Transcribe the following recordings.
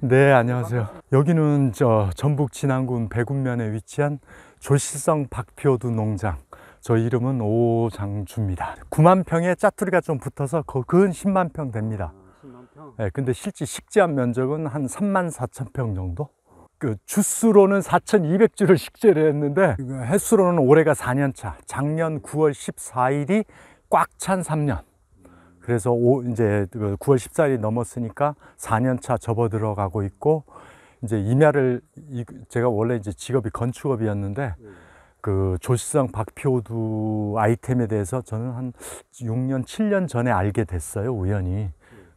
네, 안녕하세요. 여기는 전북 진안군 백운면에 위치한 조실성 박피호두 농장. 저 이름은 오장주입니다. 9만 평에 짜투리가 좀 붙어서 근 10만 평 됩니다. 10만 평? 네, 근데 실제 식재한 면적은 한 3만 4천 평 정도? 주수로는 4,200주를 식재를 했는데 횟수로는 올해가 4년차. 작년 9월 14일이 꽉 찬 3년. 그래서 이제 9월 14일이 넘었으니까 4년차 접어 들어가고 있고, 이제 임야를, 제가 원래 이제 직업이 건축업이었는데, 그 조실성 박피호두 아이템에 대해서 저는 한 6년, 7년 전에 알게 됐어요, 우연히.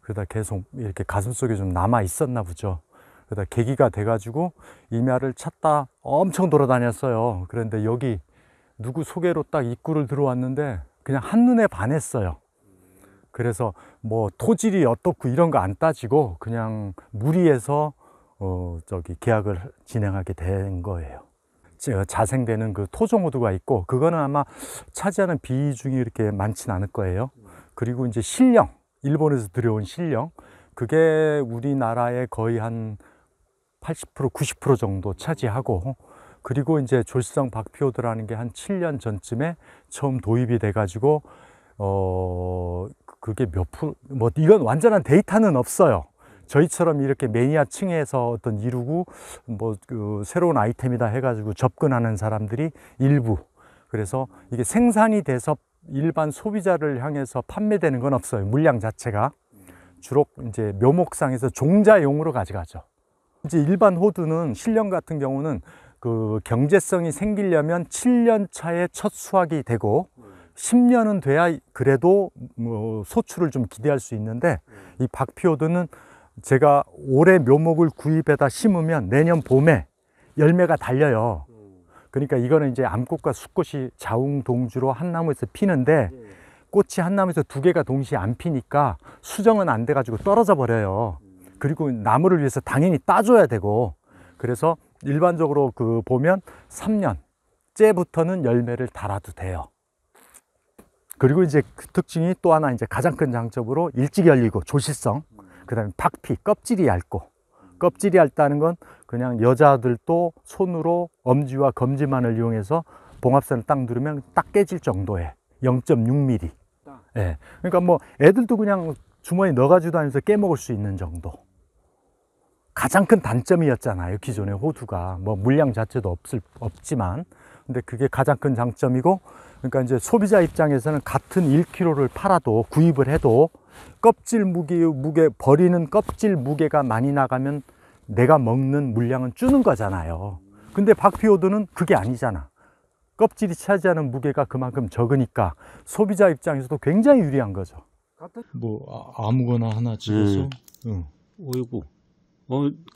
그러다 계속 이렇게 가슴속에 좀 남아 있었나 보죠. 그러다 계기가 돼가지고 임야를 찾다 엄청 돌아다녔어요. 그런데 여기 누구 소개로 딱 입구를 들어왔는데 그냥 한눈에 반했어요. 그래서 뭐 토질이 어떻고 이런 거 안 따지고 그냥 무리해서 계약을 진행하게 된 거예요. 자생되는 그 토종호두가 있고, 그거는 아마 차지하는 비중이 이렇게 많진 않을 거예요. 그리고 이제 신령, 일본에서 들여온 신령, 그게 우리나라의 거의 한 80%, 90% 정도 차지하고, 그리고 이제 조실성 박피호두라는 게 한 7년 전쯤에 처음 도입이 돼가지고, 그게 몇 프로, 뭐 이건 완전한 데이터는 없어요. 저희처럼 이렇게 매니아층에서 어떤 이루고 새로운 아이템이다 해가지고 접근하는 사람들이 일부. 그래서 이게 생산이 돼서 일반 소비자를 향해서 판매되는 건 없어요. 물량 자체가 주로 이제 묘목상에서 종자용으로 가져가죠. 이제 일반 호두는 신령 같은 경우는 그 경제성이 생기려면 7년 차에 첫 수확이 되고 10년은 돼야 그래도 뭐 소출을 좀 기대할 수 있는데, 이 박피호두는 제가 올해 묘목을 구입해다 심으면 내년 봄에 열매가 달려요. 그러니까 이거는 이제 암꽃과 수꽃이 자웅동주로 한 나무에서 피는데, 꽃이 한 나무에서 두 개가 동시에 안 피니까 수정은 안 돼가지고 떨어져 버려요. 그리고 나무를 위해서 당연히 따줘야 되고, 그래서 일반적으로 보면 3년째부터는 열매를 달아도 돼요. 그리고 이제 그 특징이 또 하나, 이제 가장 큰 장점으로 일찍 열리고 조실성, 그 다음에 박피, 껍질이 얇고. 껍질이 얇다는 건 그냥 여자들도 손으로 엄지와 검지만을 이용해서 봉합선을 딱 누르면 딱 깨질 정도의 0.6mm. 예. 그러니까 뭐 애들도 그냥 주머니 넣어가지고 다니면서 깨먹을 수 있는 정도. 가장 큰 단점이었잖아요, 기존의 호두가. 뭐 물량 자체도 없지만. 근데 그게 가장 큰 장점이고, 그러니까 이제 소비자 입장에서는 같은 1kg를 팔아도, 구입을 해도 껍질 무게 버리는 껍질 무게가 많이 나가면 내가 먹는 물량은 주는 거잖아요. 근데 박피호두는 그게 아니잖아. 껍질이 차지하는 무게가 그만큼 적으니까 소비자 입장에서도 굉장히 유리한 거죠. 뭐 아무거나 하나 집어서. 어이구,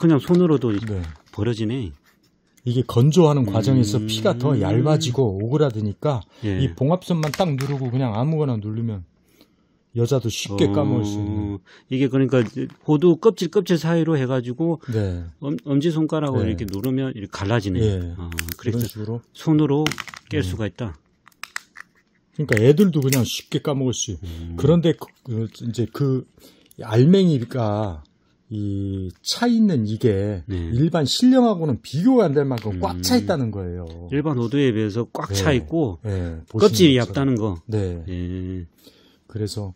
그냥 손으로도 네. 버려지네. 이게 건조하는 과정에서 피가 더 얇아지고 오그라드니까, 예. 이 봉합선만 딱 누르고 그냥 아무거나 누르면 여자도 쉽게 까먹을 수 있는. 이게 그러니까 호두 껍질 사이로 해가지고, 네. 엄지손가락으로, 네. 이렇게 누르면 이렇게 갈라지네. 예. 그런 식으로 손으로 깰 수가 있다. 그러니까 애들도 그냥 쉽게 까먹을 수 있고. 그런데 이제 알맹이가 이 차 있는 이게, 네. 일반 신령하고는 비교가 안 될 만큼 꽉 차 있다는 거예요. 일반 호두에 비해서 꽉 차 네. 있고, 네. 껍질이 얇다는 거. 네. 네. 그래서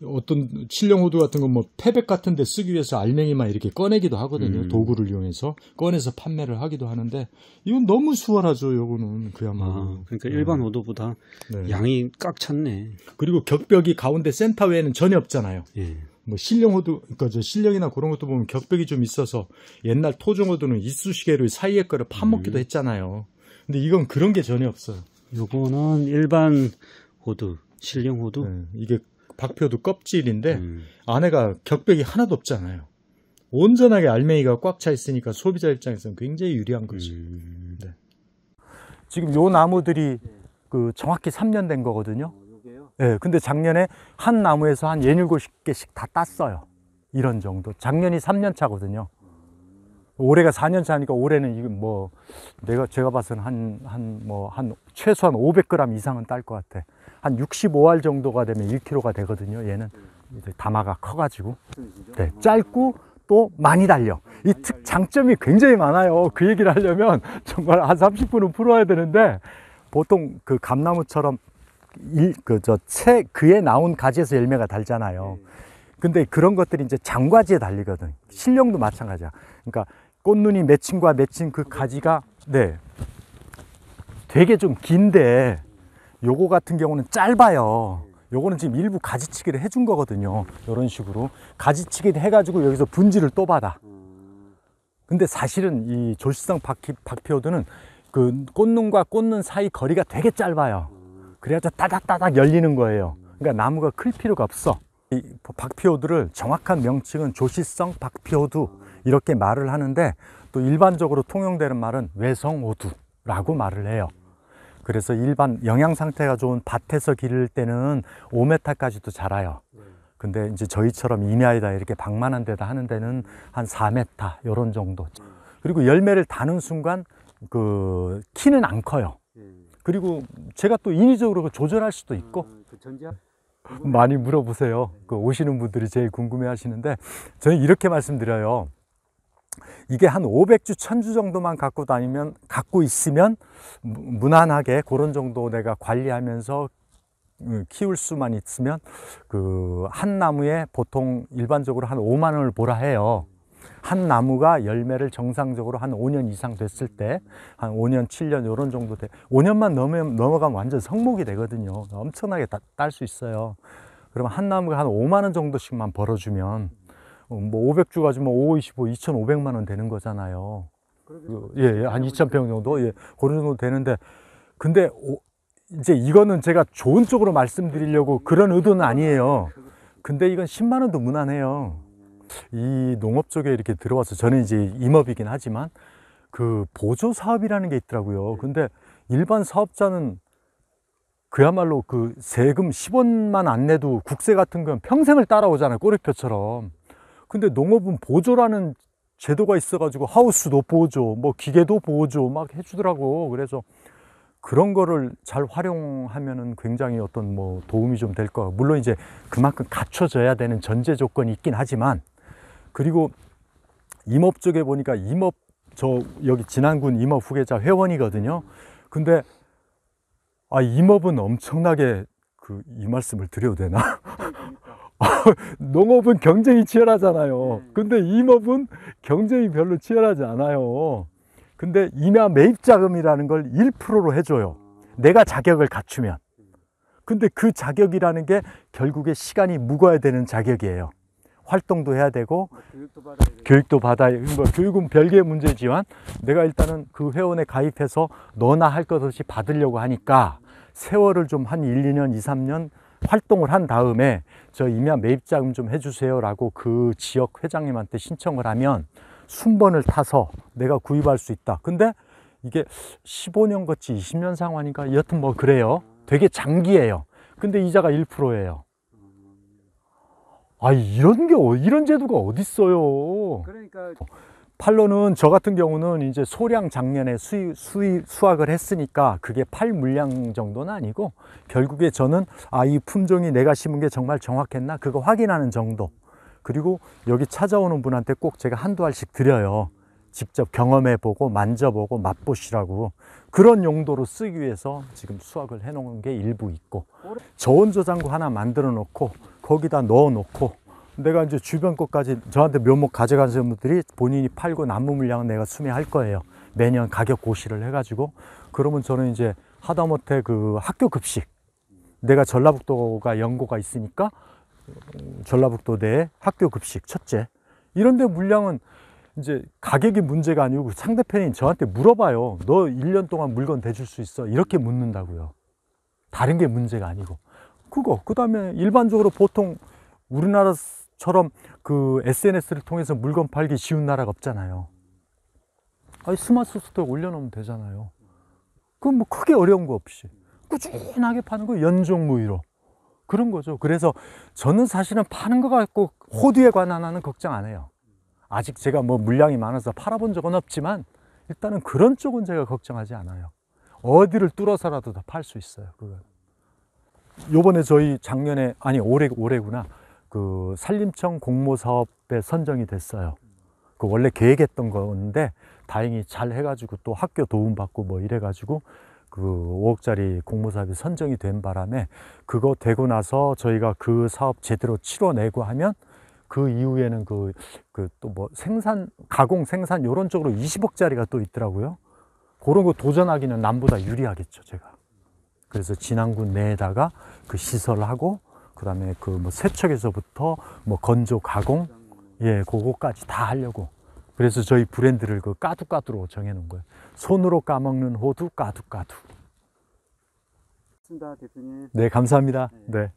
어떤 신령 호두 같은 건 뭐 패백 같은 데 쓰기 위해서 알맹이만 이렇게 꺼내기도 하거든요. 도구를 이용해서 꺼내서 판매를 하기도 하는데, 이건 너무 수월하죠. 요거는 그야말로. 그러니까 일반 호두보다, 네. 양이 꽉 찼네. 그리고 격벽이 가운데 센터 외에는 전혀 없잖아요. 예. 뭐 신령 호두, 그러니까 신령이나 그런 것도 보면 격벽이 좀 있어서 옛날 토종 호두는 이쑤시개로 사이에 거를 파먹기도 했잖아요. 근데 이건 그런 게 전혀 없어요. 요거는 일반 호두, 신령 호두. 네, 이게 박피호두 껍질인데 안에가 격벽이 하나도 없잖아요. 온전하게 알맹이가 꽉 차 있으니까 소비자 입장에서는 굉장히 유리한 거죠. 네. 지금 요 나무들이 정확히 3년 된 거거든요. 네, 근데 작년에 한 나무에서 한 67개씩 다 땄어요. 이런 정도. 작년이 3년 차거든요. 올해가 4년 차니까 올해는 이건 뭐 제가 봐서는 한 최소한 500g 이상은 딸 것 같아. 한 65알 정도가 되면 1kg가 되거든요. 얘는 담아가 커가지고. 네, 짧고 또 많이 달려. 이 장점이 굉장히 많아요. 그 얘기를 하려면 정말 한 30분은 풀어야 되는데, 보통 그 감나무처럼 그에 나온 가지에서 열매가 달잖아요. 근데 그런 것들이 이제 장과지에 달리거든. 실령도 마찬가지야. 그러니까 꽃눈이 맺힌과 맺힌 그 가지가 되게 좀 긴데, 요거 같은 경우는 짧아요. 요거는 지금 일부 가지치기를 해준 거거든요. 이런 식으로 가지치기 해가지고 여기서 분지를 또 받아. 근데 사실은 이 조실성 박피호두는 그 꽃눈과 꽃눈 사이 거리가 되게 짧아요. 그래가지고 따닥따닥 열리는 거예요. 그러니까 나무가 클 필요가 없어. 이 박피호두를 정확한 명칭은 조실성 박피호두 이렇게 말을 하는데, 또 일반적으로 통용되는 말은 외성호두라고 말을 해요. 그래서 일반 영양 상태가 좋은 밭에서 기를 때는 5m까지도 자라요. 근데 이제 저희처럼 임야에다 이렇게 방만한 데다 하는 데는 한 4m 이런 정도. 그리고 열매를 다는 순간 그 키는 안 커요. 그리고 제가 또 인위적으로 조절할 수도 있고. 많이 물어보세요. 그 오시는 분들이 제일 궁금해 하시는데, 저는 이렇게 말씀드려요. 이게 한 500주, 1000주 정도만 갖고 있으면 무난하게 그런 정도 내가 관리하면서 키울 수만 있으면 그 한 나무에 보통 일반적으로 한 5만 원을 보라 해요. 한 나무가 열매를 정상적으로 한 5년 이상 됐을 때, 한 5년, 7년 이런 정도 5년만 넘어가면 완전 성목이 되거든요. 엄청나게 딸 수 있어요. 그러면 한 나무가 한 5만 원 정도씩만 벌어주면 뭐 500주 가지면 5, 25, 2,500만 원 되는 거잖아요. 예, 한 2,000평 정도? 예, 그런 정도 되는데, 근데 이제 이거는 제가 좋은 쪽으로 말씀드리려고 그런 의도는 아니에요. 근데 이건 10만 원도 무난해요. 이 농업 쪽에 이렇게 들어와서, 저는 이제 임업이긴 하지만 그 보조 사업이라는 게 있더라고요. 근데 일반 사업자는 그야말로 그 세금 10원만 안 내도 국세 같은 건 평생을 따라오잖아요. 꼬리표처럼. 근데 농업은 보조라는 제도가 있어가지고 하우스도 보조, 뭐 기계도 보조 막 해주더라고. 그래서 그런 거를 잘 활용하면은 굉장히 어떤 뭐 도움이 좀 될 거. 물론 이제 그만큼 갖춰져야 되는 전제 조건이 있긴 하지만, 그리고 임업 쪽에 보니까 저 여기 진안군 임업 후계자 회원이거든요. 근데 임업은 엄청나게 이 말씀을 드려도 되나? 농업은 경쟁이 치열하잖아요. 근데 임업은 경쟁이 별로 치열하지 않아요. 근데 임야 매입 자금이라는 걸 1%로 해줘요. 내가 자격을 갖추면. 근데 그 자격이라는 게 결국에 시간이 묵어야 되는 자격이에요. 활동도 해야 되고 교육도 받아야 되고, 뭐 교육은 별개의 문제지만 내가 일단은 그 회원에 가입해서 너나 할 것 없이 받으려고 하니까 세월을 좀 한 1, 2년, 2, 3년 활동을 한 다음에 저 임야 매입자금 좀 해주세요 라고 그 지역 회장님한테 신청을 하면 순번을 타서 내가 구입할 수 있다. 근데 이게 15년 거치 20년 상환인가 여튼 뭐 그래요. 되게 장기예요. 근데 이자가 1%예요. 이런 제도가 어딨어요. 그러니까 팔로는 저 같은 경우는 이제 소량 작년에 수확을 했으니까 그게 팔 물량 정도는 아니고, 결국에 저는 이 품종이 내가 심은 게 정말 정확했나 그거 확인하는 정도. 그리고 여기 찾아오는 분한테 꼭 제가 한두 알씩 드려요. 직접 경험해 보고 만져보고 맛보시라고. 그런 용도로 쓰기 위해서 지금 수확을 해 놓은 게 일부 있고, 저온 저장고 하나 만들어 놓고 거기다 넣어 놓고, 내가 이제 주변 것까지 저한테 묘목 가져가시는 분들이 본인이 팔고 남은 물량은 내가 수매할 거예요. 매년 가격 고시를 해가지고. 그러면 저는 이제 하다못해 그 학교 급식, 내가 전라북도가 연고가 있으니까 전라북도 내 학교 급식 첫째, 이런데 물량은 이제 가격이 문제가 아니고 상대편이 저한테 물어봐요. 너 1년 동안 물건 대줄 수 있어? 이렇게 묻는다고요. 다른 게 문제가 아니고. 그 다음에 일반적으로 보통 우리나라처럼 그 SNS를 통해서 물건 팔기 쉬운 나라가 없잖아요. 스마트 스토어에 올려놓으면 되잖아요. 그럼 뭐 크게 어려운 거 없이 꾸준하게 파는 거 연종무휴로 그런 거죠. 그래서 저는 사실은 파는 거 갖고 호두에 관한 하는 걱정 안 해요. 아직 제가 뭐 물량이 많아서 팔아본 적은 없지만 일단은 그런 쪽은 제가 걱정하지 않아요. 어디를 뚫어서라도 다 팔 수 있어요. 그거. 요번에 저희 작년에 올해구나. 그 산림청 공모사업에 선정이 됐어요. 그 원래 계획했던 건데 다행히 잘 해가지고 또 학교 도움받고 뭐 이래가지고 그 5억짜리 공모사업이 선정이 된 바람에 그거 되고 나서 저희가 그 사업 제대로 치러내고 하면 그 이후에는 그 또 뭐 생산, 가공 생산 요런 쪽으로 20억짜리가 또 있더라고요. 그런 거 도전하기는 남보다 유리하겠죠, 제가. 그래서 진안군 내에다가 그 시설하고 그다음에 그 뭐 세척에서부터 뭐 건조 가공, 예, 그거까지 다 하려고. 그래서 저희 브랜드를 그 까두까두로 정해놓은 거예요. 손으로 까먹는 호두 까두까두. 고맙습니다, 대표님. 네, 감사합니다. 네.